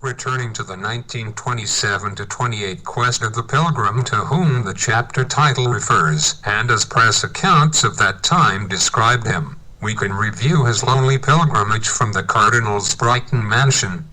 returning to the 1927-28 quest of the pilgrim to whom the chapter title refers, and as press accounts of that time described him, we can review his lonely pilgrimage from the Cardinal's Brighton mansion.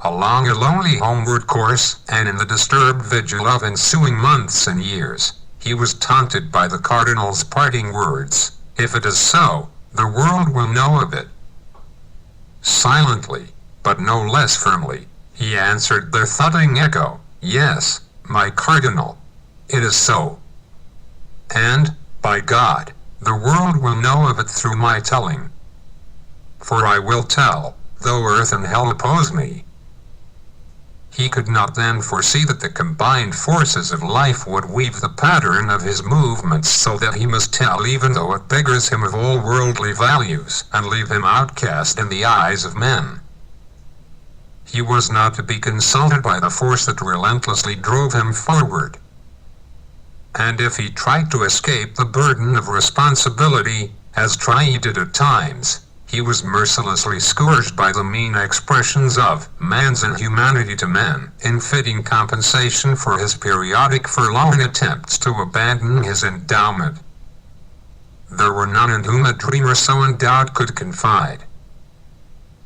Along a lonely homeward course, and in the disturbed vigil of ensuing months and years, he was taunted by the Cardinal's parting words, "If it is so, the world will know of it." Silently, but no less firmly, he answered their thudding echo, "Yes, my Cardinal, it is so. And, by God, the world will know of it through my telling. For I will tell, though earth and hell oppose me." He could not then foresee that the combined forces of life would weave the pattern of his movements so that he must tell even though it beggars him of all worldly values and leave him outcast in the eyes of men. He was not to be consulted by the force that relentlessly drove him forward. And if he tried to escape the burden of responsibility, as he did at times, he was mercilessly scourged by the mean expressions of man's inhumanity to men, in fitting compensation for his periodic forlorn attempts to abandon his endowment. There were none in whom a dreamer so endowed could confide.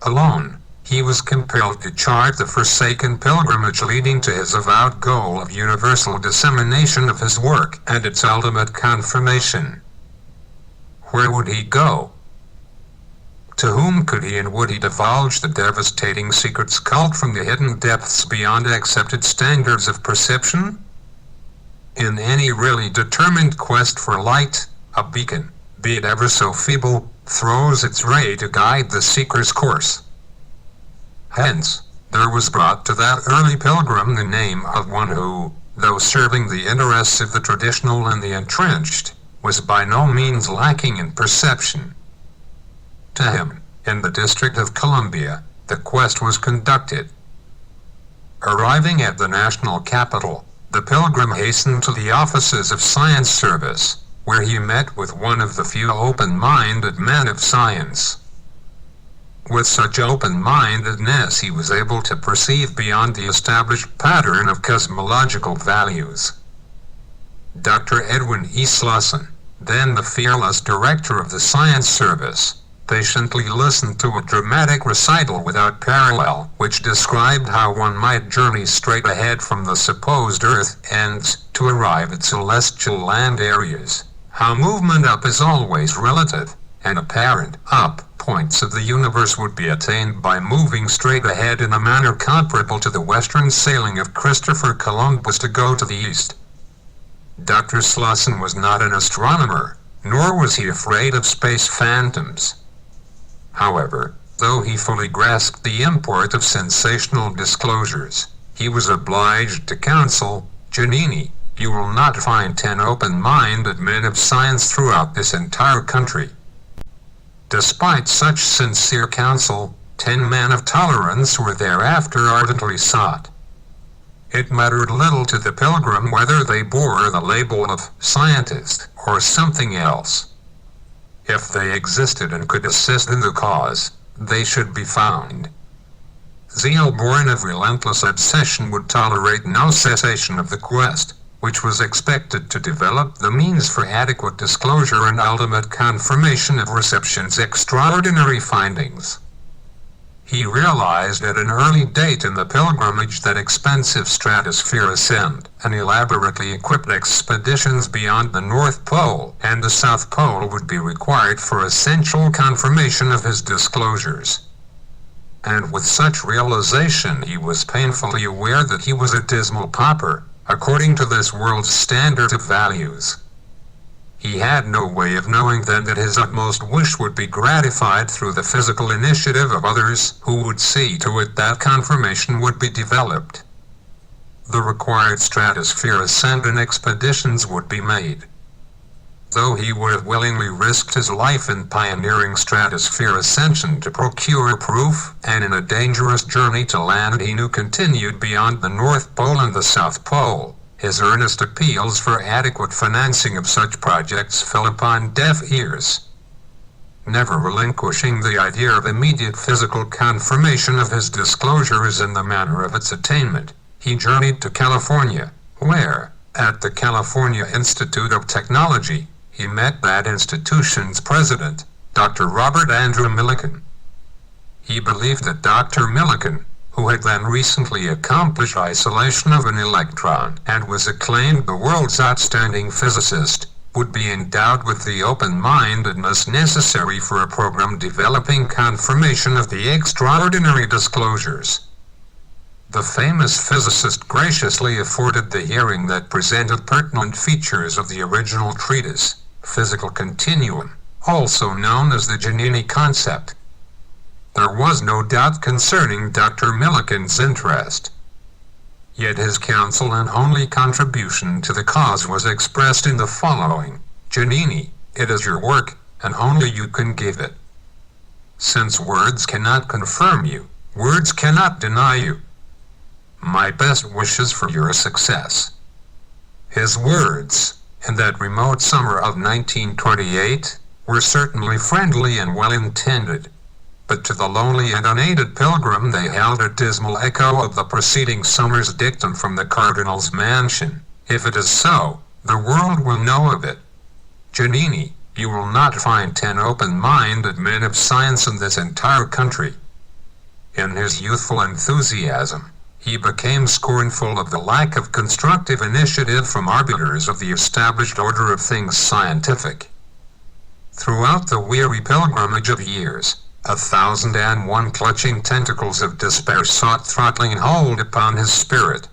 Alone, he was compelled to chart the forsaken pilgrimage leading to his avowed goal of universal dissemination of his work and its ultimate confirmation. Where would he go? To whom could he and would he divulge the devastating secrets culled from the hidden depths beyond accepted standards of perception? In any really determined quest for light, a beacon, be it ever so feeble, throws its ray to guide the seeker's course. Hence, there was brought to that early pilgrim the name of one who, though serving the interests of the traditional and the entrenched, was by no means lacking in perception. To him, in the District of Columbia, the quest was conducted. Arriving at the national capital, the pilgrim hastened to the offices of Science Service, where he met with one of the few open-minded men of science. With such open-mindedness he was able to perceive beyond the established pattern of cosmological values. Dr. Edwin E. Slauson, then the fearless director of the Science Service, patiently listened to a dramatic recital without parallel, which described how one might journey straight ahead from the supposed Earth ends to arrive at celestial land areas, how movement up is always relative, and apparent up points of the universe would be attained by moving straight ahead in a manner comparable to the western sailing of Christopher Columbus to go to the east. Dr. Slauson was not an astronomer, nor was he afraid of space phantoms. However, though he fully grasped the import of sensational disclosures, he was obliged to counsel, "Giannini, you will not find 10 open-minded men of science throughout this entire country." Despite such sincere counsel, 10 men of tolerance were thereafter ardently sought. It mattered little to the pilgrim whether they bore the label of scientist or something else. If they existed and could assist in the cause, they should be found. Zeal born of relentless obsession would tolerate no cessation of the quest, which was expected to develop the means for adequate disclosure and ultimate confirmation of Reception's extraordinary findings. He realized at an early date in the pilgrimage that expensive stratosphere ascent and elaborately equipped expeditions beyond the North Pole and the South Pole would be required for essential confirmation of his disclosures. And with such realization he was painfully aware that he was a dismal pauper, according to this world's standard of values. He had no way of knowing then that his utmost wish would be gratified through the physical initiative of others who would see to it that confirmation would be developed. The required stratosphere ascent and expeditions would be made. Though he would have willingly risked his life in pioneering stratosphere ascension to procure proof, and in a dangerous journey to land he knew continued beyond the North Pole and the South Pole, his earnest appeals for adequate financing of such projects fell upon deaf ears. never relinquishing the idea of immediate physical confirmation of his disclosures and the manner of its attainment. He journeyed to California, where, at the California Institute of Technology, he met that institution's president, Dr. Robert Andrew Millikan. He believed that Dr. Millikan, who had then recently accomplished isolation of an electron and was acclaimed the world's outstanding physicist, would be endowed with the open mindedness necessary for a program developing confirmation of the extraordinary disclosures. The famous physicist graciously afforded the hearing that presented pertinent features of the original treatise, Physical Continuum, also known as the Giannini concept. There was no doubt concerning Dr. Millikan's interest. Yet his counsel and only contribution to the cause was expressed in the following: Giannini, it is your work, and only you can give it. Since words cannot confirm you, words cannot deny you. My best wishes for your success. His words, in that remote summer of 1928, were certainly friendly and well-intended, but to the lonely and unaided pilgrim they held a dismal echo of the preceding summer's dictum from the cardinal's mansion: if it is so, the world will know of it. Giannini, you will not find 10 open-minded men of science in this entire country. In his youthful enthusiasm, he became scornful of the lack of constructive initiative from arbiters of the established order of things scientific. Throughout the weary pilgrimage of years, 1,001 clutching tentacles of despair sought throttling hold upon his spirit.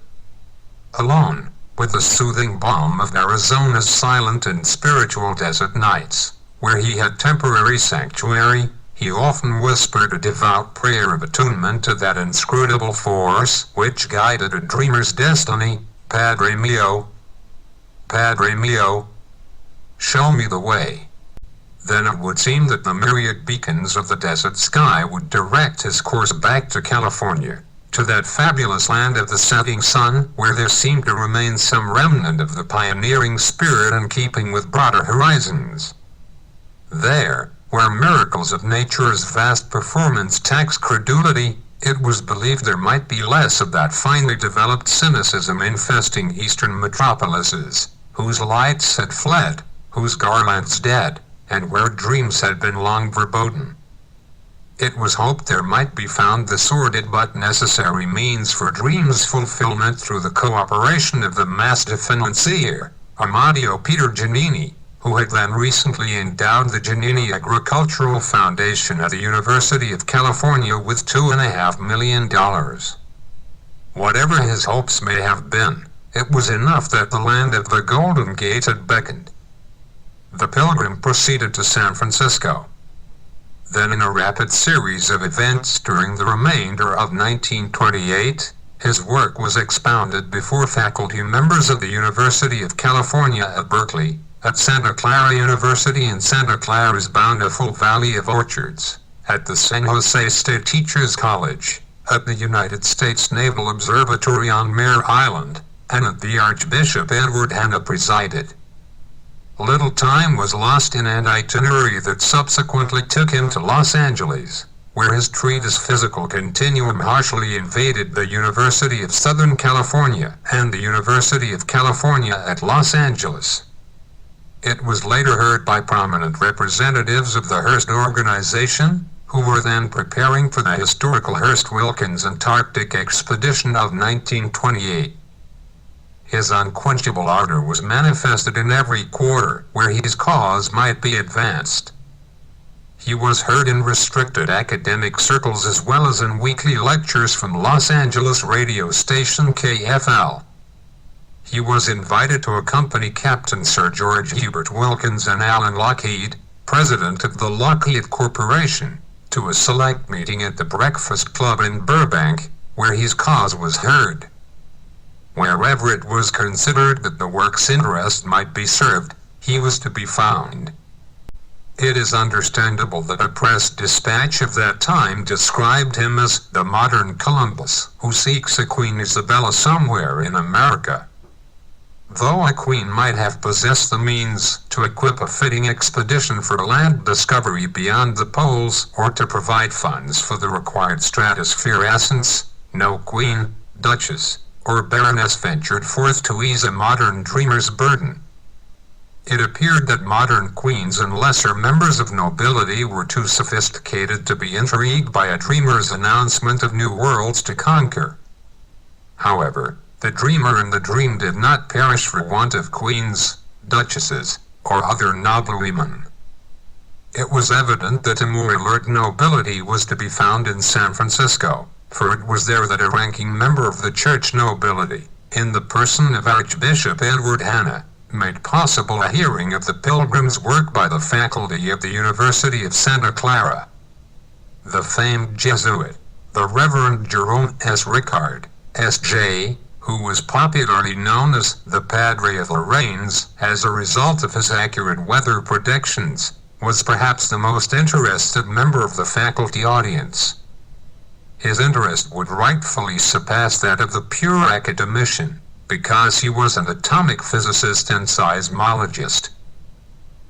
Alone, with the soothing balm of Arizona's silent and spiritual desert nights, where he had temporary sanctuary, he often whispered a devout prayer of attunement to that inscrutable force which guided a dreamer's destiny: Padre mio, show me the way. Then it would seem that the myriad beacons of the desert sky would direct his course back to California, to that fabulous land of the setting sun, where there seemed to remain some remnant of the pioneering spirit in keeping with broader horizons. There, where miracles of nature's vast performance tax credulity, it was believed there might be less of that finely developed cynicism infesting eastern metropolises, whose lights had fled, whose garlands dead, and where dreams had been long verboten. It was hoped there might be found the sordid but necessary means for dreams' fulfillment through the cooperation of the master financier, Amadeo Peter Giannini, who had then recently endowed the Giannini Agricultural Foundation at the University of California with $2.5 million. Whatever his hopes may have been, it was enough that the land of the Golden Gate had beckoned. The pilgrim proceeded to San Francisco. Then, in a rapid series of events during the remainder of 1928, his work was expounded before faculty members of the University of California at Berkeley, at Santa Clara University in Santa Clara's bountiful Valley of Orchards, at the San Jose State Teachers College, at the United States Naval Observatory on Mare Island, and at the Archbishop Edward Hanna presided. Little time was lost in an itinerary that subsequently took him to Los Angeles, where his treatise Physical Continuum harshly invaded the University of Southern California and the University of California at Los Angeles. It was later heard by prominent representatives of the Hearst organization, who were then preparing for the historical Hearst-Wilkins Antarctic expedition of 1928. His unquenchable ardor was manifested in every quarter where his cause might be advanced. He was heard in restricted academic circles as well as in weekly lectures from Los Angeles radio station KFL. He was invited to accompany Captain Sir George Hubert Wilkins and Alan Lockheed, president of the Lockheed Corporation, to a select meeting at the Breakfast Club in Burbank, where his cause was heard. Wherever it was considered that the work's interest might be served, he was to be found. It is understandable that a press dispatch of that time described him as the modern Columbus, who seeks a Queen Isabella somewhere in America. Though a queen might have possessed the means to equip a fitting expedition for land discovery beyond the poles or to provide funds for the required stratosphere essence, no queen, duchess, or baroness ventured forth to ease a modern dreamer's burden. It appeared that modern queens and lesser members of nobility were too sophisticated to be intrigued by a dreamer's announcement of new worlds to conquer. However, the dreamer and the dream did not perish for want of queens, duchesses, or other noblewomen. It was evident that a more alert nobility was to be found in San Francisco, for it was there that a ranking member of the church nobility, in the person of Archbishop Edward Hanna, made possible a hearing of the Pilgrim's work by the faculty of the University of Santa Clara. The famed Jesuit, the Reverend Jerome S. Ricard, S.J., who was popularly known as the Padre of the Rains as a result of his accurate weather predictions, was perhaps the most interested member of the faculty audience. His interest would rightfully surpass that of the pure academician, because he was an atomic physicist and seismologist.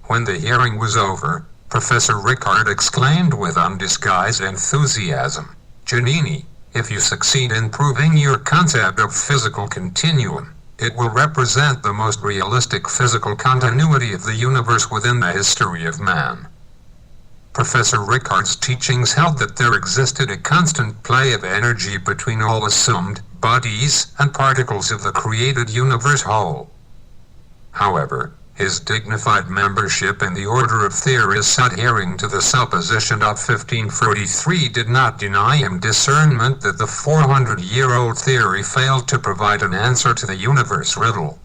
When the hearing was over, Professor Ricard exclaimed with undisguised enthusiasm, "Giannini, if you succeed in proving your concept of physical continuum, it will represent the most realistic physical continuity of the universe within the history of man." Professor Ricard's teachings held that there existed a constant play of energy between all assumed bodies and particles of the created universe whole. However, his dignified membership in the Order of Theorists adhering to the supposition of 1543 did not deny him discernment that the 400-year-old theory failed to provide an answer to the universe riddle.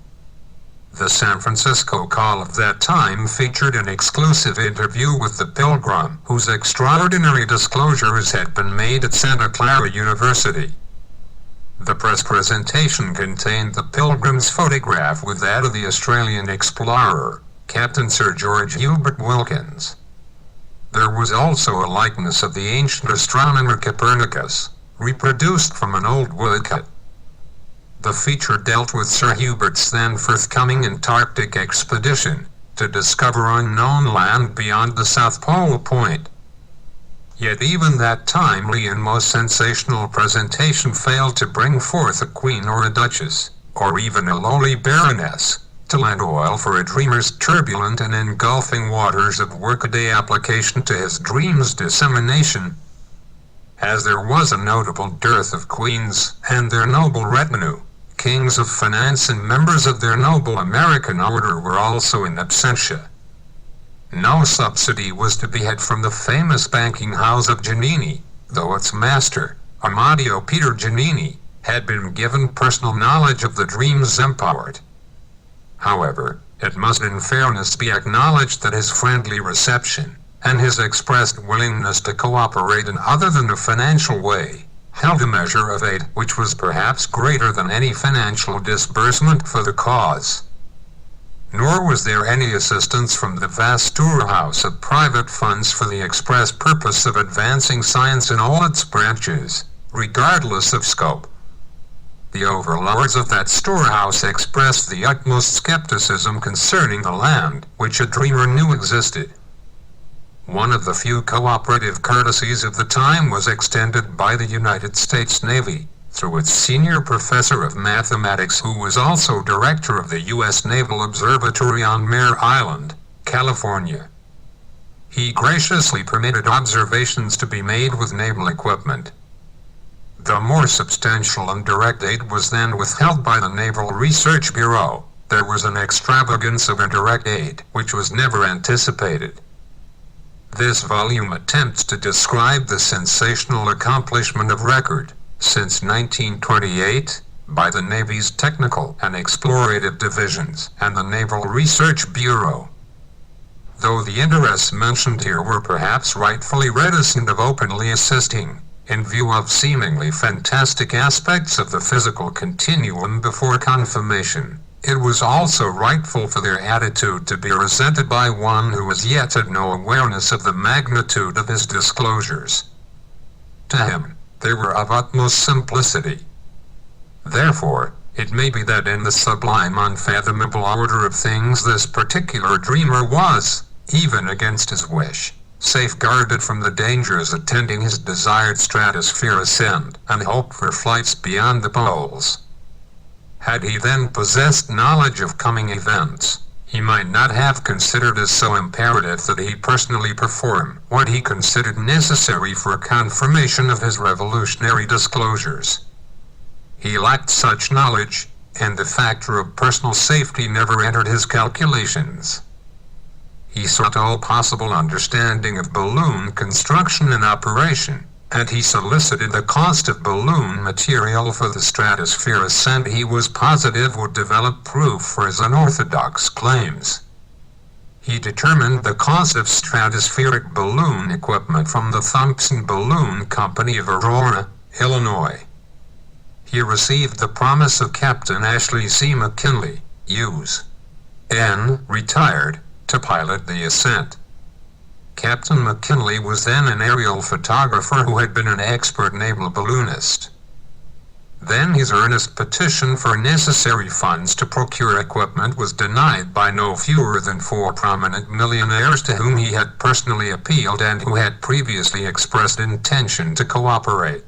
The San Francisco Call of that time featured an exclusive interview with the Pilgrim, whose extraordinary disclosures had been made at Santa Clara University. The press presentation contained the Pilgrim's photograph with that of the Australian explorer, Captain Sir George Hubert Wilkins. There was also a likeness of the ancient astronomer Copernicus, reproduced from an old woodcut. The feature dealt with Sir Hubert's then forthcoming Antarctic expedition to discover unknown land beyond the South Pole Point. Yet even that timely and most sensational presentation failed to bring forth a queen or a duchess, or even a lowly baroness, to lend oil for a dreamer's turbulent and engulfing waters of workaday application to his dream's dissemination. As there was a notable dearth of queens and their noble retinue, kings of finance and members of their noble American order were also in absentia. No subsidy was to be had from the famous banking house of Giannini, though its master, Amadeo Peter Giannini, had been given personal knowledge of the dream's import. However, it must in fairness be acknowledged that his friendly reception, and his expressed willingness to cooperate in other than a financial way, held a measure of aid which was perhaps greater than any financial disbursement for the cause. Nor was there any assistance from the vast storehouse of private funds for the express purpose of advancing science in all its branches, regardless of scope. The overlords of that storehouse expressed the utmost skepticism concerning the land which a dreamer knew existed. One of the few cooperative courtesies of the time was extended by the United States Navy, through its senior professor of mathematics who was also director of the U.S. Naval Observatory on Mare Island, California. He graciously permitted observations to be made with naval equipment. The more substantial and direct aid was then withheld by the Naval Research Bureau. There was an extravagance of indirect aid which was never anticipated. This volume attempts to describe the sensational accomplishment of record, since 1928, by the Navy's Technical and Explorative Divisions and the Naval Research Bureau. Though the interests mentioned here were perhaps rightfully reticent of openly assisting, in view of seemingly fantastic aspects of the physical continuum before confirmation, it was also rightful for their attitude to be resented by one who as yet had no awareness of the magnitude of his disclosures. To him, they were of utmost simplicity. Therefore, It may be that in the sublime, unfathomable order of things this particular dreamer was, even against his wish, safeguarded from the dangers attending his desired stratosphere ascent, and hoped for flights beyond the poles. Had he then possessed knowledge of coming events, he might not have considered it so imperative that he personally perform what he considered necessary for confirmation of his revolutionary disclosures. He lacked such knowledge, and the factor of personal safety never entered his calculations. He sought all possible understanding of balloon construction and operation, and he solicited the cost of balloon material for the stratosphere ascent he was positive would develop proof for his unorthodox claims. He determined the cost of stratospheric balloon equipment from the Thompson Balloon Company of Aurora, Illinois. He received the promise of Captain Ashley C. McKinley, U.S.N., retired, to pilot the ascent. Captain McKinley was then an aerial photographer who had been an expert naval balloonist. Then his earnest petition for necessary funds to procure equipment was denied by no fewer than 4 prominent millionaires to whom he had personally appealed and who had previously expressed intention to cooperate.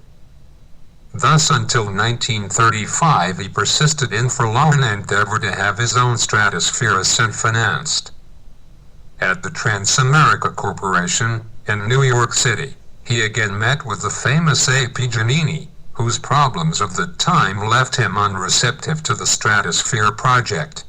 Thus until 1935 he persisted in forlorn endeavor to have his own stratosphere ascent financed. At the Transamerica Corporation, in New York City, he again met with the famous A.P. Giannini, whose problems of the time left him unreceptive to the Stratosphere project.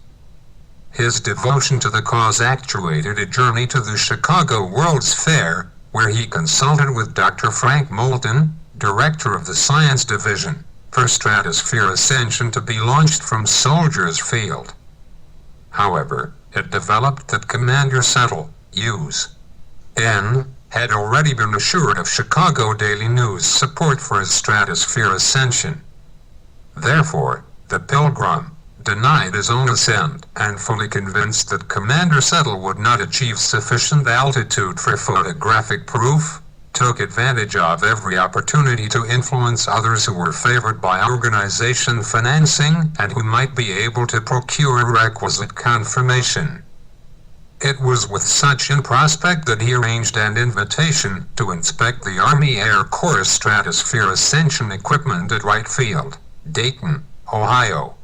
His devotion to the cause actuated a journey to the Chicago World's Fair, where he consulted with Dr. Frank Moulton, director of the Science Division, for Stratosphere ascension to be launched from Soldiers Field. However, it developed that Commander Settle, U.S.N., had already been assured of Chicago Daily News support for his stratosphere ascension. Therefore, the Pilgrim denied his own ascent, and fully convinced that Commander Settle would not achieve sufficient altitude for photographic proof, took advantage of every opportunity to influence others who were favored by organization financing and who might be able to procure requisite confirmation. It was with such in prospect that he arranged an invitation to inspect the Army Air Corps stratosphere ascension equipment at Wright Field, Dayton, Ohio.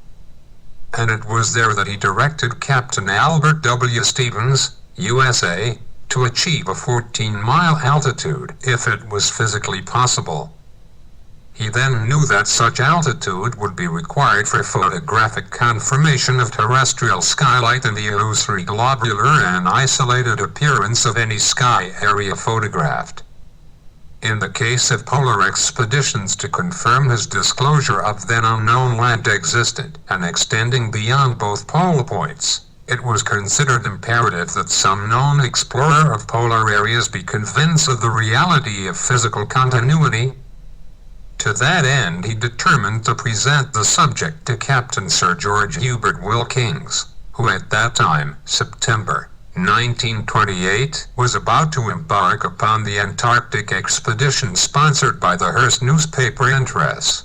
And it was there that he directed Captain Albert W. Stevens, USA, to achieve a 14-mile altitude if it was physically possible. He then knew that such altitude would be required for photographic confirmation of terrestrial skylight and the illusory globular and isolated appearance of any sky area photographed. In the case of polar expeditions to confirm his disclosure of then unknown land existed and extending beyond both pole points, it was considered imperative that some known explorer of polar areas be convinced of the reality of physical continuity. To that end he determined to present the subject to Captain Sir George Hubert Wilkins, who at that time, September 1928, was about to embark upon the Antarctic expedition sponsored by the Hearst newspaper interests.